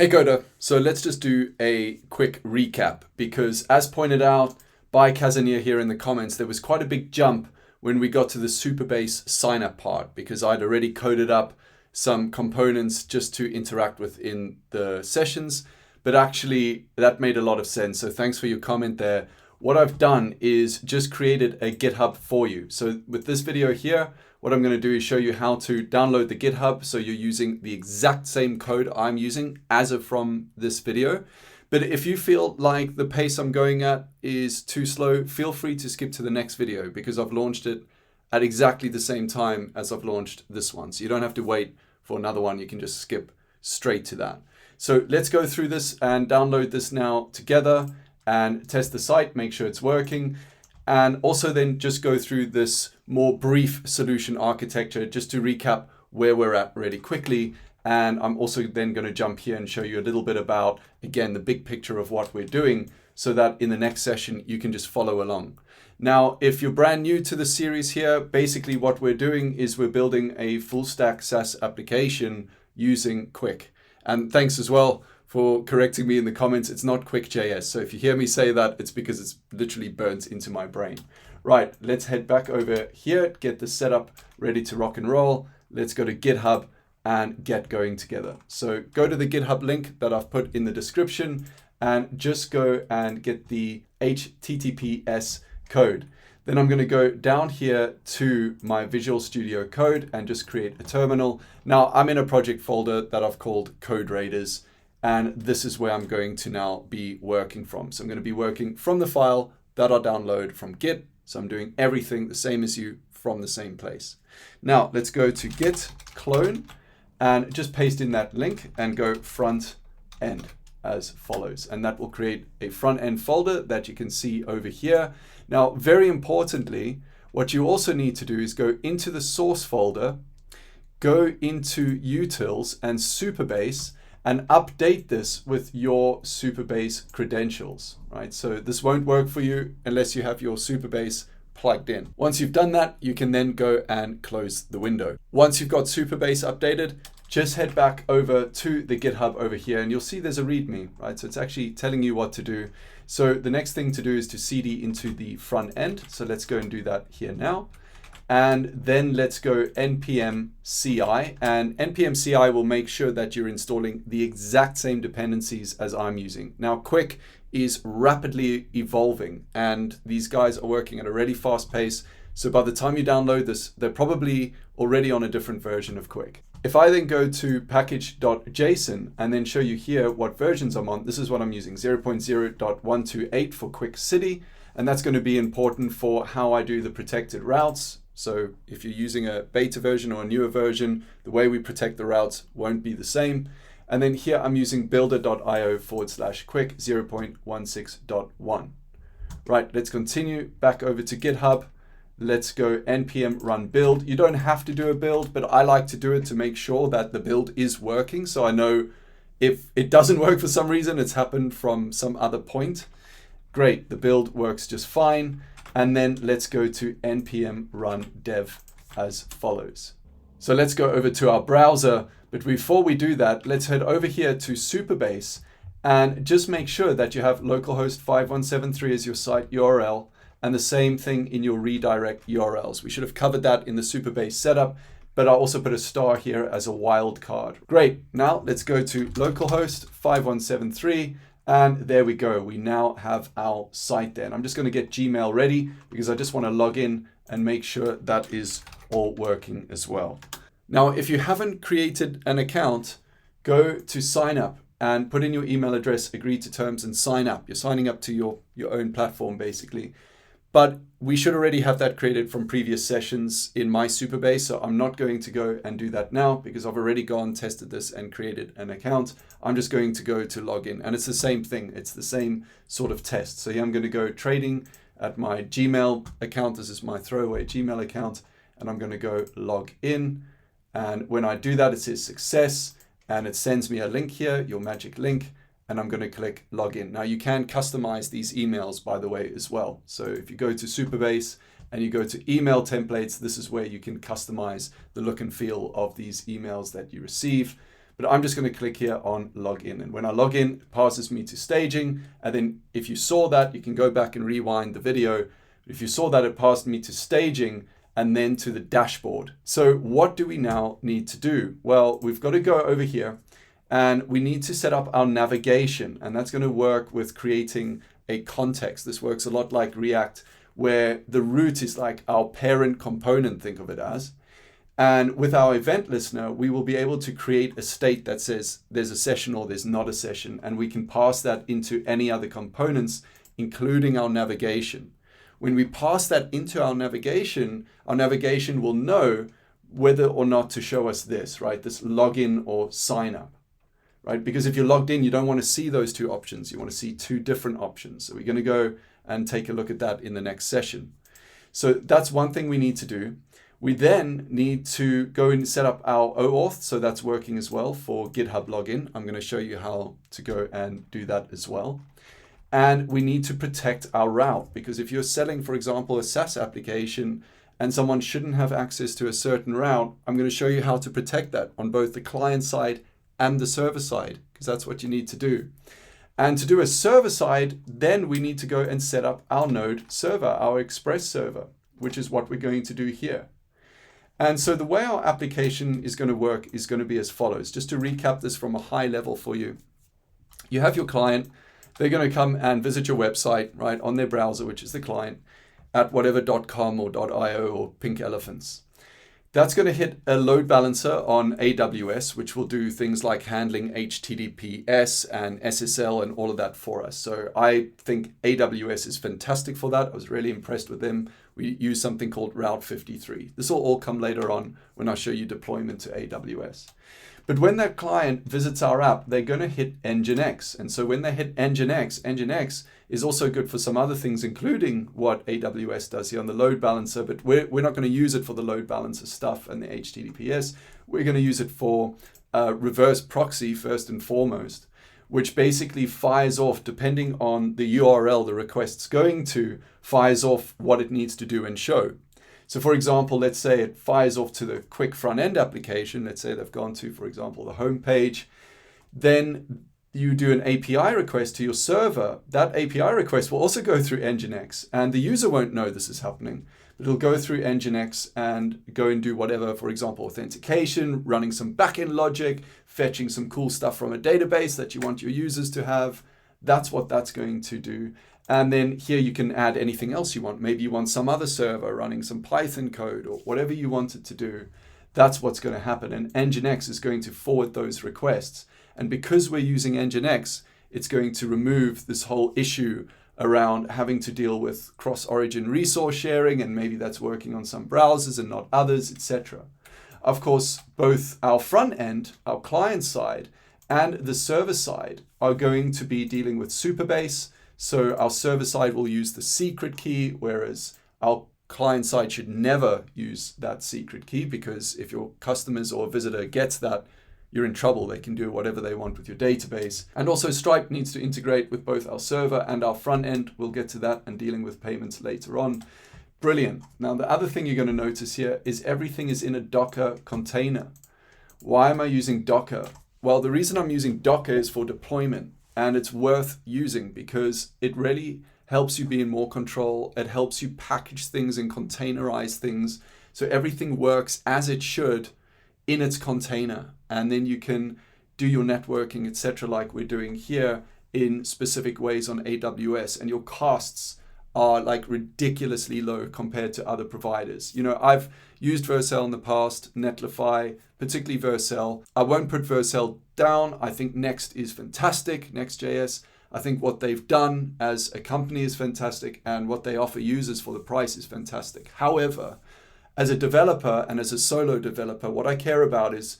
Hey Coder, so let's just do a quick recap because as pointed out by Kazanir here in the comments, there was quite a big jump when we got to the Supabase sign up part because I'd already coded up some components just to interact with in the sessions, but actually that made a lot of sense. So thanks for your comment there. What I've done is just created a GitHub for you. So with this video here, what I'm going to do is show you how to download the GitHub so you're using the exact same code I'm using as of from this video. But if you feel like the pace I'm going at is too slow, feel free to skip to the next video because I've launched it at exactly the same time as I've launched this one. So you don't have to wait for another one. You can just skip straight to that. So let's go through this and download this now together and test the site, make sure it's working. And also then just go through this more brief solution architecture just to recap where we're at really quickly. And I'm also then going to jump here and show you a little bit about, again, the big picture of what we're doing so that in the next session, you can just follow along. Now, if you're brand new to the series here, basically what we're doing is we're building a full stack SaaS application using Qwik. And thanks as well for correcting me in the comments. It's not Qwik.js. So if you hear me say that, it's because it's literally burnt into my brain. Right, let's head back over here, get the setup ready to rock and roll. Let's go to GitHub and get going together. So go to the GitHub link that I've put in the description and just go and get the HTTPS code. Then I'm going to go down here to my Visual Studio Code and just create a terminal. Now I'm in a project folder that I've called Code Raiders. And this is where I'm going to now be working from. So I'm going to be working from the file that I download from Git. So I'm doing everything the same as you from the same place. Now let's go to Git clone and just paste in that link and go front end as follows. And that will create a front end folder that you can see over here. Now, very importantly, what you also need to do is go into the source folder, go into utils and Supabase, and update this with your Supabase credentials, right? So this won't work for you unless you have your Supabase plugged in. Once you've done that, you can then go and close the window. Once you've got Supabase updated, just head back over to the GitHub over here and you'll see there's a README, right? So it's actually telling you what to do. So the next thing to do is to CD into the front end. So let's go and do that here now. And then let's go npm CI, and npm CI will make sure that you're installing the exact same dependencies as I'm using. Now, Qwik is rapidly evolving and these guys are working at a really fast pace. So by the time you download this, they're probably already on a different version of Qwik. If I then go to package.json and then show you here what versions I'm on, this is what I'm using, 0.0.128 for Qwik City. And that's going to be important for how I do the protected routes. So if you're using a beta version or a newer version, the way we protect the routes won't be the same. And then here I'm using builder.io/Qwik 0.16.1. Right, let's continue back over to GitHub. Let's go npm run build. You don't have to do a build, but I like to do it to make sure that the build is working. So I know if it doesn't work for some reason, it's happened from some other point. Great, the build works just fine. And then let's go to npm run dev as follows. So let's go over to our browser. But before we do that, let's head over here to Supabase and just make sure that you have localhost 5173 as your site URL and the same thing in your redirect URLs. We should have covered that in the Supabase setup, but I also put a star here as a wildcard. Great, now let's go to localhost 5173. And there we go. We now have our site there. And I'm just going to get Gmail ready because I just want to log in and make sure that is all working as well. Now, if you haven't created an account, go to sign up and put in your email address, agree to terms and sign up. You're signing up to your own platform basically. But we should already have that created from previous sessions in my Supabase. So I'm not going to go and do that now because I've already gone, tested this and created an account. I'm just going to go to login and it's the same thing. It's the same sort of test. So here I'm going to go trading at my Gmail account. This is my throwaway Gmail account and I'm going to go log in. And when I do that, it says success and it sends me a link here, your magic link. And I'm going to click login. Now you can customize these emails, by the way, as well. So if you go to Supabase and you go to email templates, this is where you can customize the look and feel of these emails that you receive. but I'm just going to click here on login. And when I log in, it passes me to staging. And then if you saw that, you can go back and rewind the video. If you saw that, it passed me to staging and then to the dashboard. So what do we now need to do? Well, we've got to go over here and we need to set up our navigation. And that's going to work with creating a context. This works a lot like React, where the root is like our parent component, think of it as. And with our event listener, we will be able to create a state that says there's a session or there's not a session. And we can pass that into any other components, including our navigation. When we pass that into our navigation will know whether or not to show us this, right? This login or sign up, right? Because if you're logged in, you don't want to see those two options. You want to see two different options. So we're going to go and take a look at that in the next session. So that's one thing we need to do. We then need to go and set up our OAuth. So that's working as well for GitHub login. I'm going to show you how to go and do that as well. And we need to protect our route, because if you're selling, for example, a SaaS application and someone shouldn't have access to a certain route, I'm going to show you how to protect that on both the client side and the server side, because that's what you need to do. And to do a server side, then we need to go and set up our node server, our Express server, which is what we're going to do here. And so the way our application is going to work is going to be as follows. Just to recap this from a high level for you. You have your client. They're going to come and visit your website, right, on their browser, which is the client, at whatever.com or .io or Pink Elephants. That's going to hit a load balancer on AWS, which will do things like handling HTTPS and SSL and all of that for us. So I think AWS is fantastic for that. I was really impressed with them. We use something called Route 53. This will all come later on when I show you deployment to AWS. But when that client visits our app, they're going to hit Nginx. And so when they hit Nginx, Nginx is also good for some other things, including what AWS does here on the load balancer. But we're not going to use it for the load balancer stuff and the HTTPS. We're going to use it for reverse proxy first and foremost, which basically fires off, depending on the URL the request's going to, fires off what it needs to do and show. So for example, let's say it fires off to the Qwik front-end application. Let's say they've gone to, for example, the home page. Then you do an API request to your server. That API request will also go through Nginx, and the user won't know this is happening. But it'll go through Nginx and go and do whatever, for example, authentication, running some backend logic, fetching some cool stuff from a database that you want your users to have. That's what that's going to do. And then here you can add anything else you want. Maybe you want some other server running some Python code or whatever you want it to do. That's what's going to happen. And Nginx is going to forward those requests. And because we're using Nginx, it's going to remove this whole issue around having to deal with cross-origin resource sharing, and maybe that's working on some browsers and not others, etc. Of course, both our front end, our client side, and the server side are going to be dealing with Supabase. So our server side will use the secret key, whereas our client side should never use that secret key, because if your customers or visitor gets that, you're in trouble. They can do whatever they want with your database. And also Stripe needs to integrate with both our server and our front end. We'll get to that and dealing with payments later on. Brilliant. Now, the other thing you're going to notice here is everything is in a Docker container. Why am I using Docker? Well, the reason I'm using Docker is for deployment. And it's worth using because it really helps you be in more control. It helps you package things and containerize things so everything works as it should in its container. And then you can do your networking, etc., like we're doing here in specific ways on AWS. And your costs are like ridiculously low compared to other providers. You know, I've used Vercel in the past, Netlify, particularly Vercel. I won't put Vercel down. I think Next is fantastic, Next.js. I think what they've done as a company is fantastic, and what they offer users for the price is fantastic. However, as a developer and as a solo developer, what I care about is,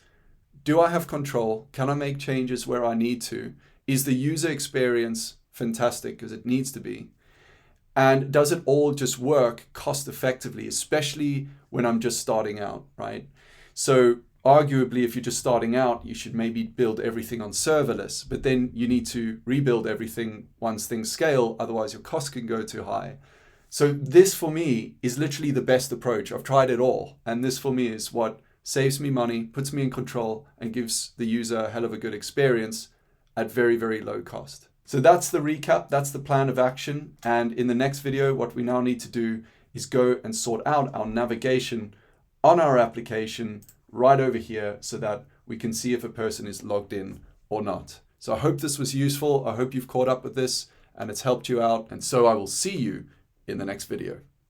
do I have control? Can I make changes where I need to? Is the user experience fantastic? Because it needs to be. And does it all just work cost effectively, especially when I'm just starting out, right? So arguably, if you're just starting out, you should maybe build everything on serverless, but then you need to rebuild everything once things scale, otherwise your costs can go too high. So this for me is literally the best approach. I've tried it all, and this for me is what saves me money, puts me in control, and gives the user a hell of a good experience at very, very low cost. So that's the recap, that's the plan of action. And in the next video, what we now need to do is go and sort out our navigation on our application right over here so that we can see if a person is logged in or not. So I hope this was useful. I hope you've caught up with this and it's helped you out. And so I will see you in the next video.